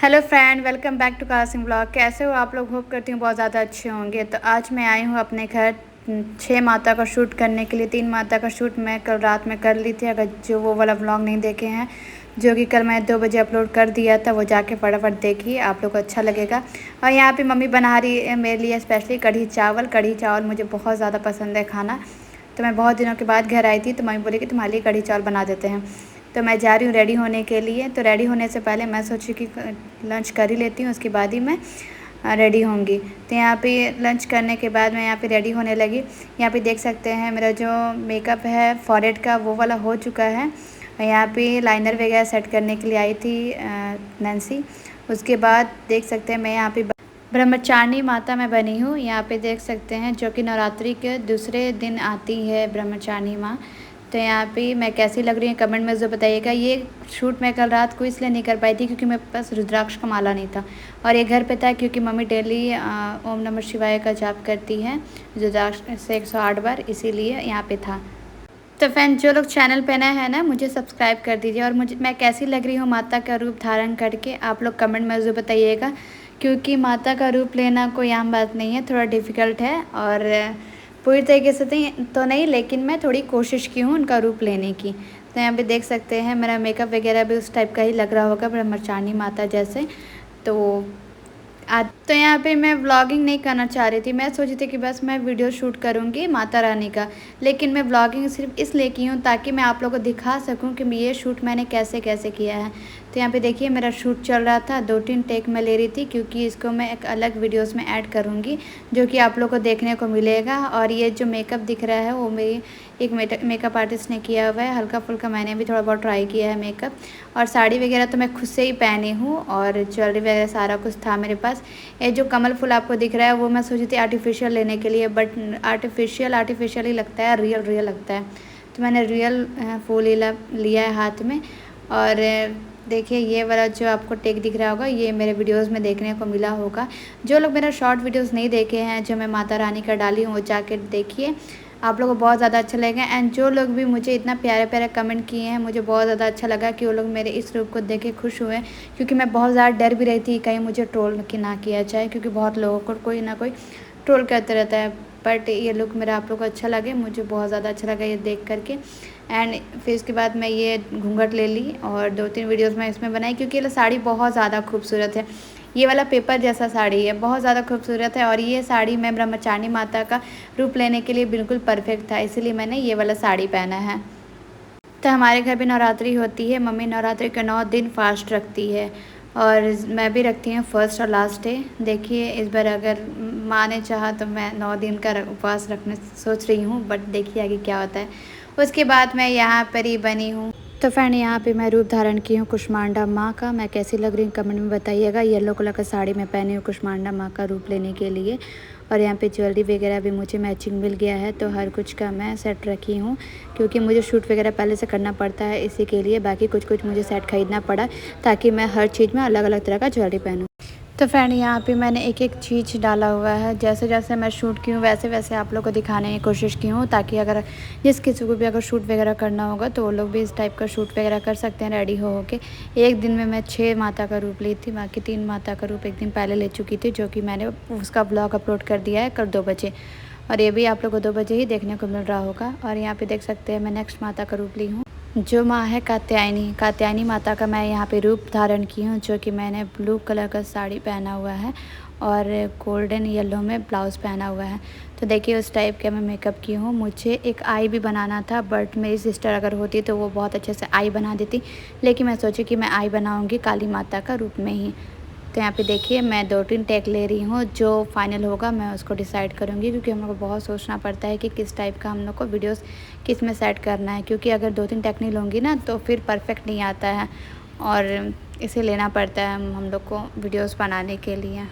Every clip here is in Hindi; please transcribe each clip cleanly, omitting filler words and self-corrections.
Hello friend, welcome back to Kasim blog. कैसे हो आप लोग? होप करती हूँ बहुत ज़्यादा अच्छे होंगे। तो आज मैं आई हूँ अपने घर 6 माता का शूट करने के लिए। 3 माता का शूट मैं कल रात में कर ली थी। अगर जो वो वाला व्लॉग नहीं देखे हैं, जो कि कल मैं 2 बजे अपलोड कर दिया था, वो जाके फटाफट देखिए, आप लोग को अच्छा लगेगा। और यहाँ पे मम्मी बना रही है मेरे लिए स्पेशली कढ़ी चावल। कढ़ी चावल मुझे बहुत ज़्यादा पसंद है खाना। तो मैं बहुत दिनों के बाद घर आई थी, तो मम्मी बोली कि तुम्हारे लिए कढ़ी चावल बना देते हैं। तो मैं जा रही हूँ रेडी होने के लिए। तो रेडी होने से पहले मैं सोची कि लंच कर ही लेती हूँ, उसके बाद ही मैं रेडी होंगी। तो यहाँ पे लंच करने के बाद मैं यहाँ पे रेडी होने लगी। यहाँ पे देख सकते हैं मेरा जो मेकअप है फॉरहेड का, वो वाला हो चुका है। यहाँ पे लाइनर वगैरह सेट करने के लिए आई थी नैन्सी। उसके बाद देख सकते हैं मैं यहाँ पे ब्रह्मचारिणी माता मैं बनी हूँ। यहाँ पे देख सकते हैं, जो कि नवरात्रि के दूसरे दिन आती है ब्रह्मचारिणी माँ। तो यहाँ पे मैं कैसी लग रही हूँ कमेंट में ज़रूर बताइएगा। ये शूट मैं कल रात को इसलिए नहीं कर पाई थी क्योंकि मेरे पास रुद्राक्ष का माला नहीं था, और ये घर पे था क्योंकि मम्मी डेली ओम नमः शिवाय का जाप करती है रुद्राक्ष से 108 बार, इसीलिए यहाँ पे था। तो फ्रेंड, जो लोग चैनल पे नए हैं ना, मुझे सब्सक्राइब कर दीजिए। और मुझे मैं कैसी लग रही हूँ माता का रूप धारण करके, आप लोग कमेंट में ज़रूर बताइएगा। क्योंकि माता का रूप लेना कोई आम बात नहीं है, थोड़ा डिफ़िकल्ट है। और पूरी तरीके से तो नहीं, लेकिन मैं थोड़ी कोशिश की हूँ उनका रूप लेने की। तो यहाँ पे देख सकते हैं मेरा मेकअप वगैरह भी उस टाइप का ही लग रहा होगा, ब्रह्मचारिणी माता जैसे। तो आज तो यहाँ पे मैं व्लॉगिंग नहीं करना चाह रही थी। मैं सोची थी कि बस मैं वीडियो शूट करूँगी माता रानी का, लेकिन मैं व्लॉगिंग सिर्फ इसलिए की हूँ ताकि मैं आप लोगों को दिखा सकूँ कि ये शूट मैंने कैसे कैसे किया है। तो यहाँ पे देखिए मेरा शूट चल रहा था, 2-3 टेक मैं ले रही थी क्योंकि इसको मैं एक अलग वीडियोस में ऐड करूँगी, जो कि आप लोग को देखने को मिलेगा। और ये जो मेकअप दिख रहा है वो मेरी एक मेकअप आर्टिस्ट ने किया हुआ है। हल्का फुल्का मैंने भी थोड़ा बहुत ट्राई किया है मेकअप। और साड़ी वगैरह तो मैं खुद से ही पहनी हूँ, और ज्वेलरी वगैरह सारा कुछ था मेरे पास। ये जो कमल फूल आपको दिख रहा है वो मैं सोची थी आर्टिफिशियल लेने के लिए, बट आर्टिफिशियल ही लगता है, रियल लगता है। तो मैंने रियल फूल ही लिया है हाथ में। और देखिए ये वाला जो आपको टेक दिख रहा होगा, ये मेरे वीडियोस में देखने को मिला होगा। जो लोग मेरा शॉर्ट वीडियोस नहीं देखे हैं, जो मैं माता रानी का डाली हूँ, वो जाके देखिए, आप लोगों को बहुत ज़्यादा अच्छा लगेगा। एंड जो लोग भी मुझे इतना प्यारे प्यारे कमेंट किए हैं, मुझे बहुत ज़्यादा अच्छा लगा कि वो लोग मेरे इस रूप को देख के खुश हुए। क्योंकि मैं बहुत ज़्यादा डर भी रही थी कहीं मुझे ट्रोल ना किया जाए, क्योंकि बहुत लोगों को कोई ना कोई ट्रोल करते रहता है। बट ये लुक मेरा आप लोग को अच्छा लगे, मुझे बहुत ज़्यादा अच्छा लगा ये देख करके। एंड फिर उसके बाद मैं ये घूंघट ले ली और 2-3 वीडियोस मैं इसमें बनाई, क्योंकि ये साड़ी बहुत ज़्यादा खूबसूरत है। ये वाला पेपर जैसा साड़ी है, बहुत ज़्यादा खूबसूरत है। और ये साड़ी मैं ब्रह्मचारिणी माता का रूप लेने के लिए बिल्कुल परफेक्ट था, इसीलिए मैंने ये वाला साड़ी पहना है। तो हमारे घर भी नवरात्रि होती है। मम्मी नवरात्रि के 9 दिन फास्ट रखती है, और मैं भी रखती हूँ फर्स्ट और लास्ट डे। देखिए इस बार अगर माँ ने चाहा तो मैं 9 दिन का उपवास रखने सोच रही हूँ, बट देखिए आगे क्या होता है। उसके बाद मैं यहाँ पर ही बनी हूँ। तो फ्रेंड, यहाँ पे मैं रूप धारण की हूँ कुष्मांडा माँ का। मैं कैसी लग रही हूँ कमेंट में बताइएगा। येलो कलर का साड़ी मैं पहनी हूँ कुष्मांडा माँ का रूप लेने के लिए। और यहाँ पे ज्वेलरी वगैरह भी मुझे मैचिंग मिल गया है, तो हर कुछ का मैं सेट रखी हूँ, क्योंकि मुझे शूट वगैरह पहले से करना पड़ता है, इसी के लिए बाकी कुछ मुझे सेट ख़रीदना पड़ा, ताकि मैं हर चीज़ में अलग अलग तरह का ज्वेलरी पहनूँ। तो फ्रेंड, यहाँ पे मैंने एक एक चीज़ डाला हुआ है। जैसे जैसे मैं शूट की हूँ वैसे वैसे आप लोग को दिखाने की कोशिश की हूँ, ताकि अगर जिस किसी को भी अगर शूट वगैरह करना होगा तो वो लोग भी इस टाइप का शूट वगैरह कर सकते हैं रेडी हो के। एक दिन में मैं 6 माता का रूप ली थी, बाकी 3 माता का रूप एक दिन पहले ले चुकी थी, जो कि मैंने उसका ब्लॉग अपलोड कर दिया है कल 2 बजे। और ये भी आप लोग को 2 बजे ही देखने को मिल रहा होगा। और यहाँ पर देख सकते हैं मैं नेक्स्ट माता का रूप ली हूँ, जो माँ है कात्यायनी माता का मैं यहाँ पे रूप धारण की हूँ, जो कि मैंने ब्लू कलर का साड़ी पहना हुआ है और गोल्डन येलो में ब्लाउज़ पहना हुआ है। तो देखिए उस टाइप का मैं मेकअप की हूँ। मुझे एक आई भी बनाना था, बट मेरी सिस्टर अगर होती तो वो बहुत अच्छे से आई बना देती, लेकिन मैं सोची कि मैं आई बनाऊँगी काली माता का रूप में ही। तो यहाँ पे देखिए मैं 2-3 टेक ले रही हूँ, जो फाइनल होगा मैं उसको डिसाइड करूँगी, क्योंकि हम लोग को बहुत सोचना पड़ता है कि किस टाइप का हम लोग को वीडियोस किस में सेट करना है। क्योंकि अगर 2-3 टेक नहीं लूँगी ना तो फिर परफेक्ट नहीं आता है, और इसे लेना पड़ता है हम लोग को वीडियोस बनाने के लिए।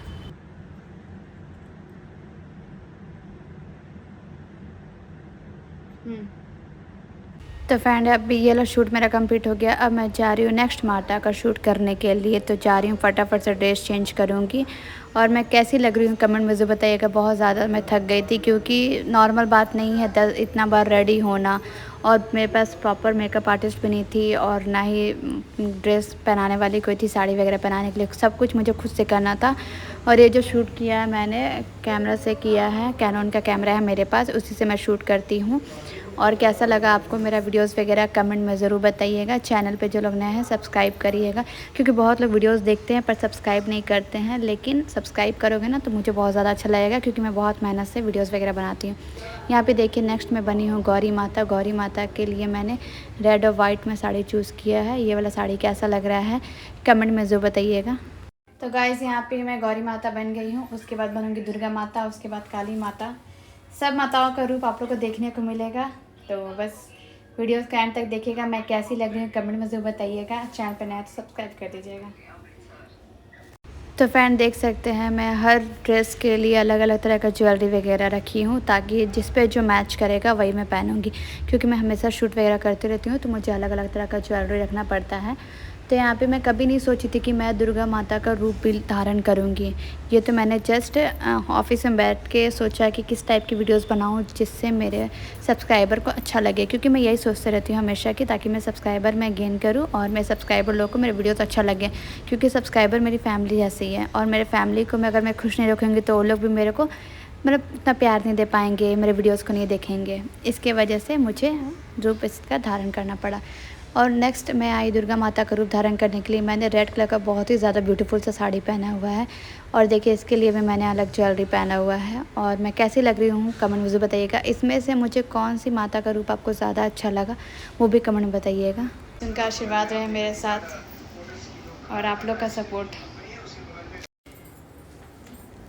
तो तो फ्रेंड अभी ये लो शूट मेरा कंप्लीट हो गया। अब मैं जा रही हूँ नेक्स्ट माता का शूट करने के लिए। तो जा रही हूँ, फटाफट से ड्रेस चेंज करूँगी। और मैं कैसी लग रही हूँ कमेंट में ज़रूर बताइएगा। बहुत ज़्यादा मैं थक गई थी, क्योंकि नॉर्मल बात नहीं है इतना बार रेडी होना। और मेरे पास प्रॉपर मेकअप आर्टिस्ट भी नहीं थी, और ना ही ड्रेस पहनाने वाली कोई थी साड़ी वगैरह पहनाने के लिए। सब कुछ मुझे खुद से करना था। और ये जो शूट किया है मैंने कैमरा से किया है, कैनन का कैमरा है मेरे पास, उसी से मैं शूट करती हूँ। और कैसा लगा आपको मेरा वीडियोस वगैरह कमेंट में ज़रूर बताइएगा। चैनल पे जो लोग नए हैं सब्सक्राइब करिएगा, क्योंकि बहुत लोग वीडियोस देखते हैं पर सब्सक्राइब नहीं करते हैं। लेकिन सब्सक्राइब करोगे ना तो मुझे बहुत ज़्यादा अच्छा लगेगा, क्योंकि मैं बहुत मेहनत से वीडियोस वगैरह बनाती हूँ। यहाँ पे देखिए नेक्स्ट मैं बनी हूँ गौरी माता। गौरी माता के लिए मैंने रेड और वाइट में साड़ी चूज़ किया है। ये वाला साड़ी कैसा लग रहा है कमेंट में ज़रूर बताइएगा। तो गाइस यहाँ पे मैं गौरी माता बन गई हूँ। उसके बाद बनूँगी दुर्गा माता, उसके बाद काली माता। सब माताओं का रूप आप लोग को देखने को मिलेगा। तो बस वीडियोस का एंड तक देखिएगा। मैं कैसी लग रही हूँ कमेंट में ज़रूर बताइएगा। चैनल पर नया तो सब्सक्राइब कर दीजिएगा। तो फ्रेंड देख सकते हैं मैं हर ड्रेस के लिए अलग अलग तरह का ज्वेलरी वगैरह रखी हूँ, ताकि जिस पे जो मैच करेगा वही मैं पहनूंगी। क्योंकि मैं हमेशा शूट वगैरह करती रहती हूँ, तो मुझे अलग अलग तरह का ज्वेलरी रखना पड़ता है। तो यहाँ पे मैं कभी नहीं सोची थी कि मैं दुर्गा माता का रूप भी धारण करूँगी। ये तो मैंने जस्ट ऑफिस में बैठ के सोचा कि किस टाइप की वीडियोस बनाऊँ जिससे मेरे सब्सक्राइबर को अच्छा लगे। क्योंकि मैं यही सोचते रहती हूँ हमेशा कि ताकि मैं सब्सक्राइबर मैं गेन करूँ और मेरे सब्सक्राइबर लोगों को मेरे वीडियोस अच्छा लगे। क्योंकि सब्सक्राइबर मेरी फैमिली जैसी है, और मेरे फैमिली को मैं अगर मैं खुश नहीं रखूँगी तो वो लोग भी मेरे को मतलब इतना प्यार नहीं दे पाएंगे, मेरे वीडियोस को नहीं देखेंगे। इसके वजह से मुझे रूप इसका धारण करना पड़ा। और नेक्स्ट मैं आई दुर्गा माता का रूप धारण करने के लिए। मैंने रेड कलर का बहुत ही ज़्यादा ब्यूटीफुल सा साड़ी पहना हुआ है, और देखिए इसके लिए भी मैंने अलग ज्वेलरी पहना हुआ है। और मैं कैसी लग रही हूँ कमेंट में ज़रूर बताइएगा। इसमें से मुझे कौन सी माता का रूप आपको ज़्यादा अच्छा लगा वो भी कमेंट में बताइएगा। उनका आशीर्वाद रहे मेरे साथ और आप लोग का सपोर्ट।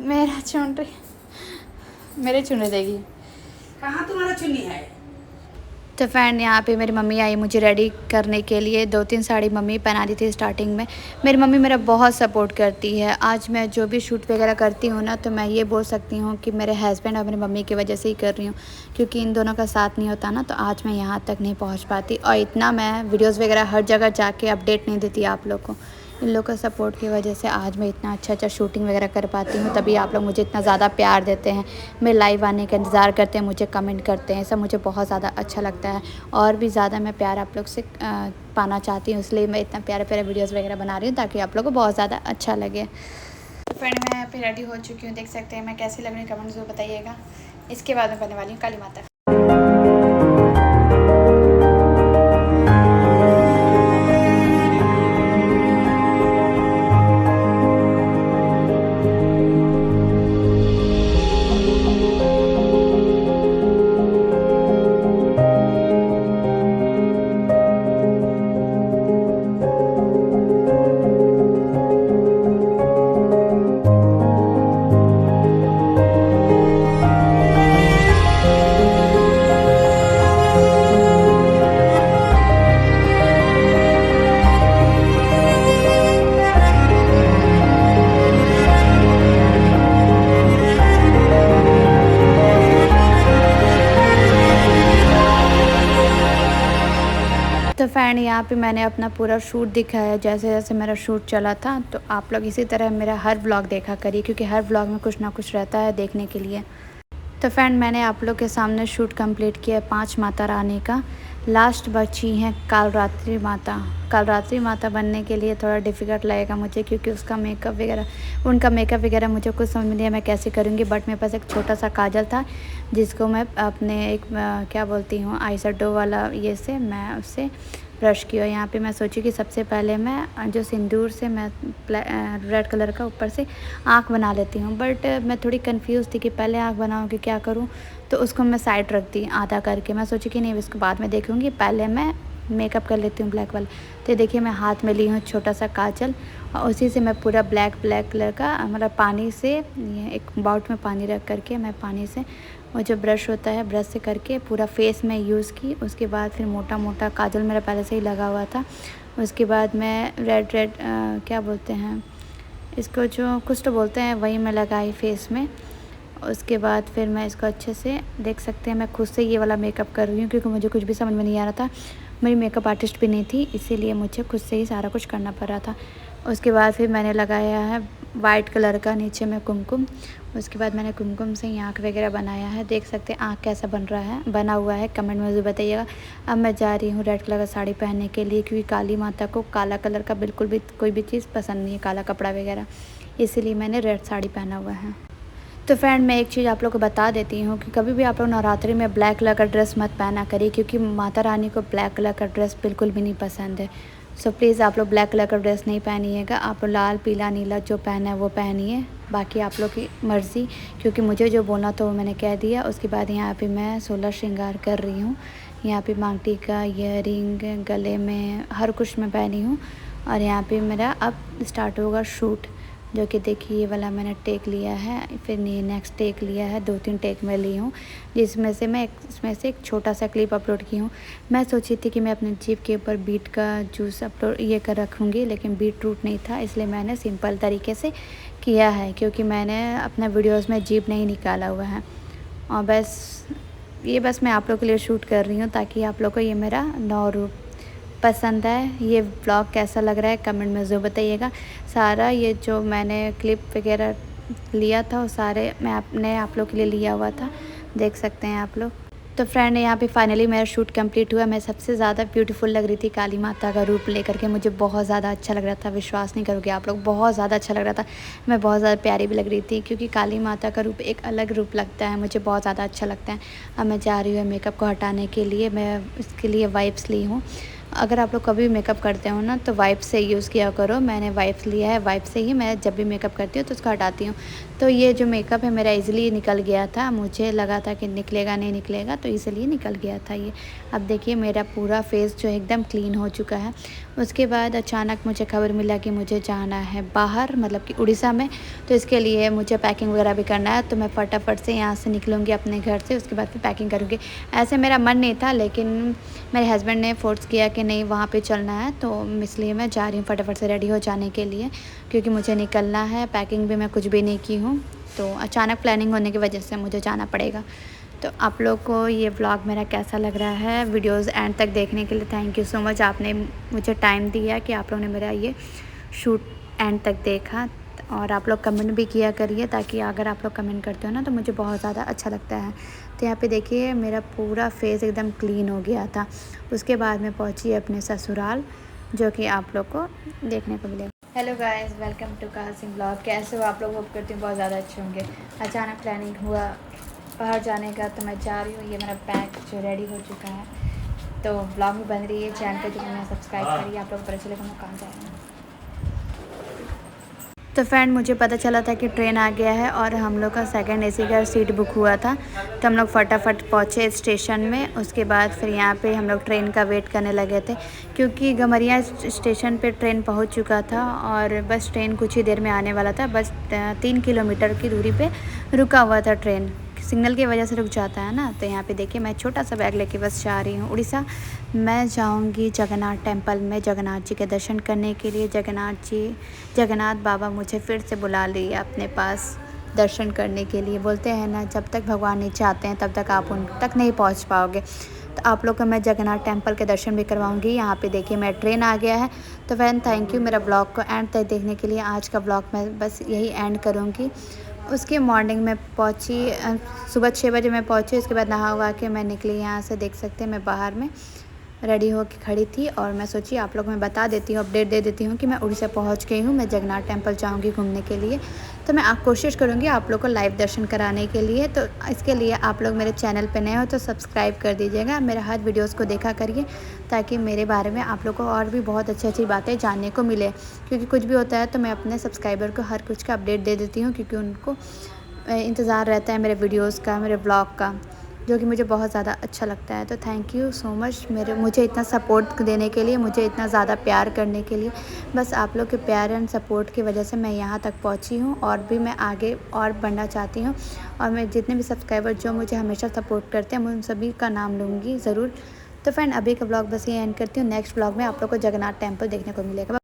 मेरा चुनरी मेरे चुनरी देगी कहाँ तुम्हारा चुन्नी है? तो फ्रेंड यहाँ पे मेरी मम्मी आई मुझे रेडी करने के लिए। 2-3 साड़ी मम्मी पहना दी थी स्टार्टिंग में। मेरी मम्मी मेरा बहुत सपोर्ट करती है। आज मैं जो भी शूट वगैरह करती हूँ ना, तो मैं ये बोल सकती हूँ कि मेरे हस्बैंड और मेरी मम्मी की वजह से ही कर रही हूँ। क्योंकि इन दोनों का साथ नहीं होता ना, तो आज मैं यहाँ तक नहीं पहुँच पाती। और इतना मैं वीडियोज़ वगैरह हर जगह जाके अपडेट नहीं देती आप लोग को। इन लोग का सपोर्ट की वजह से आज मैं इतना अच्छा शूटिंग वगैरह कर पाती हूँ। तभी आप लोग मुझे इतना ज़्यादा प्यार देते हैं, मेरे लाइव आने का इंतज़ार करते हैं, मुझे कमेंट करते हैं। सब मुझे बहुत ज़्यादा अच्छा लगता है, और भी ज़्यादा मैं प्यार आप लोग से पाना चाहती हूँ। इसलिए मैं इतना प्यारे प्यारे वीडियोज़ वगैरह बना रही हूँ, ताकि आप लोग को बहुत ज़्यादा अच्छा लगे। फ्रेंड मैं यहाँ पे रेडी हो चुकी हूँ, देख सकते हैं मैं कैसी लग रही हूँ कमेंट ज़रूर बताइएगा। इसके बाद मैं बनने वाली हूँ काली माता। तो फ्रेंड यहाँ पे मैंने अपना पूरा शूट दिखाया, जैसे जैसे मेरा शूट चला था। तो आप लोग इसी तरह मेरा हर व्लॉग देखा करिए, क्योंकि हर व्लॉग में कुछ ना कुछ रहता है देखने के लिए। तो फ्रेंड मैंने आप लोग के सामने शूट कंप्लीट किया 5 माता रानी का। लास्ट बची हैं कालरात्रि माता। कालरात्रि माता बनने के लिए थोड़ा डिफ़िकल्ट लगेगा मुझे, क्योंकि उसका उनका मेकअप वगैरह मुझे कुछ समझ में नहीं है मैं कैसे करूँगी। बट मेरे पास एक छोटा सा काजल था, जिसको मैं अपने एक क्या बोलती हूँ आई शेडो वाला ये से मैं उससे ब्रश किया। यहाँ पे मैं सोची कि सबसे पहले मैं जो सिंदूर से मैं रेड कलर का ऊपर से आँख बना लेती हूँ। बट मैं थोड़ी कंफ्यूज थी कि पहले आँख बनाऊँ कि क्या करूँ, तो उसको मैं साइड रख दी आधा करके। मैं सोची कि नहीं इसको बाद में देखूँगी, पहले मैं मेकअप कर लेती हूँ ब्लैक वाला। तो देखिए मैं हाथ में ली हूँ छोटा सा काजल, और उसी से मैं पूरा ब्लैक कलर का मतलब पानी से ये एक बाउट में पानी रख करके मैं पानी से वो जो ब्रश होता है ब्रश से करके पूरा फेस में यूज़ की। उसके बाद फिर मोटा मोटा काजल मेरा पहले से ही लगा हुआ था। उसके बाद मैं रेड क्या बोलते हैं इसको, जो कुछ तो बोलते हैं, वही मैं लगाई फेस में। उसके बाद फिर मैं इसको अच्छे से देख सकते हैं, मैं खुद से ये वाला मेकअप कर रही हूँ क्योंकि मुझे कुछ भी समझ में नहीं आ रहा था। मेरी मेकअप आर्टिस्ट भी नहीं थी, इसीलिए मुझे खुद से ही सारा कुछ करना पड़ रहा था। उसके बाद फिर मैंने लगाया है वाइट कलर का नीचे में कुमकुम। उसके बाद मैंने कुमकुम से ही आँख वगैरह बनाया है। देख सकते हैं आँख कैसा बना हुआ है, कमेंट में ज़रूर बताइएगा। अब मैं जा रही हूँ रेड कलर का साड़ी पहनने के लिए, क्योंकि काली माता को काला कलर का बिल्कुल भी कोई भी चीज़ पसंद नहीं है, काला कपड़ा वगैरह, इसीलिए मैंने रेड साड़ी पहना हुआ है। तो फ्रेंड, मैं एक चीज़ आप लोग को बता देती हूँ कि कभी भी आप लोग नवरात्रि में ब्लैक कलर का ड्रेस मत पहना करिए, क्योंकि माता रानी को ब्लैक कलर का ड्रेस बिल्कुल भी नहीं पसंद है। सो प्लीज़ आप लोग ब्लैक कलर का ड्रेस नहीं पहनिएगा, आप लाल पीला नीला जो पहना है वो पहनिए, बाकी आप लोग की मर्ज़ी, क्योंकि मुझे जो बोलना था वो मैंने कह दिया। उसके बाद यहाँ पे मैं 16 श्रृंगार कर रही हूँ। यहाँ पे मांग टीका, ईयरिंग, गले में हर कुछ मैं पहनी हूँ। और यहाँ पे मेरा अब स्टार्ट होगा शूट, जो कि देखिए ये वाला मैंने टेक लिया है, फिर नेक्स्ट टेक लिया है, 2-3 टेक मैं ली हूँ, जिसमें से मैं इसमें से एक छोटा सा क्लिप अपलोड की हूँ। मैं सोची थी कि मैं अपने जीभ के ऊपर बीट का जूस अपलोड ये कर रखूँगी, लेकिन बीट रूट नहीं था, इसलिए मैंने सिंपल तरीके से किया है, क्योंकि मैंने अपना वीडियोज़ में जीभ नहीं निकाला हुआ है। और बस मैं आप लोग के लिए शूट कर रही हूँ, ताकि आप लोग को ये मेरा नौ रूप पसंद है। ये व्लॉग कैसा लग रहा है कमेंट में ज़रूर बताइएगा। सारा ये जो मैंने क्लिप वगैरह लिया था वो सारे मैं आप लोग के लिए लिया हुआ था, देख सकते हैं आप लोग। तो फ्रेंड, यहाँ पे फाइनली मेरा शूट कंप्लीट हुआ। मैं सबसे ज़्यादा ब्यूटीफुल लग रही थी काली माता का रूप लेकर के, मुझे बहुत ज़्यादा अच्छा लग रहा था, विश्वास नहीं करोगे आप लोग, बहुत ज़्यादा अच्छा लग रहा था। मैं बहुत ज़्यादा प्यारी भी लग रही थी, क्योंकि काली माता का रूप एक अलग रूप लगता है, मुझे बहुत ज़्यादा अच्छा लगता है। अब मैं जा रही हूँ मेकअप को हटाने के लिए, मैं इसके लिए वाइप्स ली हूँ। अगर आप लोग कभी मेकअप करते हो ना तो वाइप से यूज़ किया करो। मैंने वाइप्स लिया है, वाइप से ही मैं जब भी मेकअप करती हूँ तो उसको हटाती हूँ। तो ये जो मेकअप है मेरा इजीली निकल गया था, मुझे लगा था कि निकलेगा नहीं निकलेगा, तो इसलिए निकल गया था ये। अब देखिए मेरा पूरा फेस जो है एकदम क्लीन हो चुका है। उसके बाद अचानक मुझे खबर मिला कि मुझे जाना है बाहर, मतलब कि उड़ीसा में, तो इसके लिए मुझे पैकिंग वगैरह भी करना है। तो मैं फटाफट से यहाँ से निकलूँगी अपने घर से, उसके बाद फिर पैकिंग करूँगी। ऐसे मेरा मन नहीं था, लेकिन मेरे हस्बैंड ने फ़ोर्स किया कि नहीं वहाँ पे चलना है, तो इसलिए मैं जा रही हूँ फटाफट से रेडी हो जाने के लिए, क्योंकि मुझे निकलना है। पैकिंग भी मैं कुछ भी नहीं की हूँ, तो अचानक प्लानिंग होने की वजह से मुझे जाना पड़ेगा। तो आप लोग को ये व्लॉग मेरा कैसा लग रहा है, वीडियोज़ एंड तक देखने के लिए थैंक यू सो मच। आपने मुझे टाइम दिया कि आप लोगों ने मेरा ये शूट एंड तक देखा, और आप लोग कमेंट भी किया करिए, ताकि अगर आप लोग कमेंट करते हो ना तो मुझे बहुत ज़्यादा अच्छा लगता है। तो यहाँ पे देखिए मेरा पूरा फेस एकदम क्लीन हो गया था। उसके बाद मैं पहुँची अपने ससुराल, जो कि आप लोग को देखने को मिलेगा। हेलो गाइस, वेलकम टू कहा सिंह ब्लॉग। कैसे हो आप लोग? होप करती हूँ बहुत ज़्यादा अच्छे होंगे। अचानक प्लानिंग हुआ बाहर जाने का, तो मैं जा रही हूँ। ये मेरा बैग जो रेडी हो चुका है, तो ब्लॉग में बन रही है। चैनल को जो मैंने सब्सक्राइब करी, आप लोग को पता चलेगा मैं कहाँ जा रही हूँ। तो फ्रेंड, मुझे पता चला था कि ट्रेन आ गया है, और हम लोग का सेकंड एसी का सीट बुक हुआ था, तो हम लोग फटाफट पहुँचे स्टेशन में। उसके बाद फिर यहाँ पे हम लोग ट्रेन का वेट करने लगे थे, क्योंकि गमरिया स्टेशन पे ट्रेन पहुँच चुका था, और बस ट्रेन कुछ ही देर में आने वाला था। बस 3 किलोमीटर की दूरी पे रुका हुआ था ट्रेन, सिग्नल की वजह से रुक जाता है ना। तो यहाँ पे देखिए मैं छोटा सा बैग लेके बस जा रही हूँ उड़ीसा। मैं जाऊँगी जगन्नाथ टेम्पल में जगन्नाथ जी के दर्शन करने के लिए। जगन्नाथ बाबा मुझे फिर से बुला लिए अपने पास दर्शन करने के लिए। बोलते हैं ना, जब तक भगवान नहीं चाहते हैं तब तक आप उन तक नहीं पहुँच पाओगे। तो आप लोग को मैं जगन्नाथ टेम्पल के दर्शन भी करवाऊंगी। यहाँ पे देखिए मेरा ट्रेन आ गया है। तो फ्रेंड, थैंक यू मेरा ब्लॉग को एंड तक देखने के लिए। आज का ब्लॉग मैं बस यही एंड करूँगी। उसके मॉर्निंग में पहुँची, सुबह 6 बजे मैं पहुँची। उसके बाद नहा हुआ के मैं निकली यहाँ से। देख सकते हैं मैं बाहर में रेडी होकर खड़ी थी, और मैं सोची आप लोग मैं बता देती हूँ, अपडेट दे देती हूँ कि मैं उड़ीसा पहुँच गई हूँ। मैं जगन्नाथ टेम्पल जाऊँगी घूमने के लिए। तो मैं कोशिश करूँगी आप लोग को लाइव दर्शन कराने के लिए। तो इसके लिए आप लोग मेरे चैनल पे नए हो तो सब्सक्राइब कर दीजिएगा, मेरे हर वीडियोज़ को देखा करिए, ताकि मेरे बारे में आप लोग को और भी बहुत अच्छी अच्छी बातें जानने को मिले। क्योंकि कुछ भी होता है तो मैं अपने सब्सक्राइबर को हर कुछ का अपडेट दे देती हूँ, क्योंकि उनको इंतज़ार रहता है मेरे वीडियोज़ का, मेरे ब्लॉग का, जो कि मुझे बहुत ज़्यादा अच्छा लगता है। तो थैंक यू सो मच मुझे इतना सपोर्ट देने के लिए, मुझे इतना ज़्यादा प्यार करने के लिए। बस आप लोग के प्यार एंड सपोर्ट की वजह से मैं यहाँ तक पहुँची हूँ, और भी मैं आगे और बढ़ना चाहती हूँ। और मैं जितने भी सब्सक्राइबर जो मुझे हमेशा सपोर्ट करते हैं, मैं उन सभी का नाम लूँगी ज़रूर। तो फ्रेंड, अभी का ब्लॉग बस ये एंड करती हूँ। नेक्स्ट ब्लॉग में आप लोग को जगन्नाथ टेम्पल देखने को मिलेगा।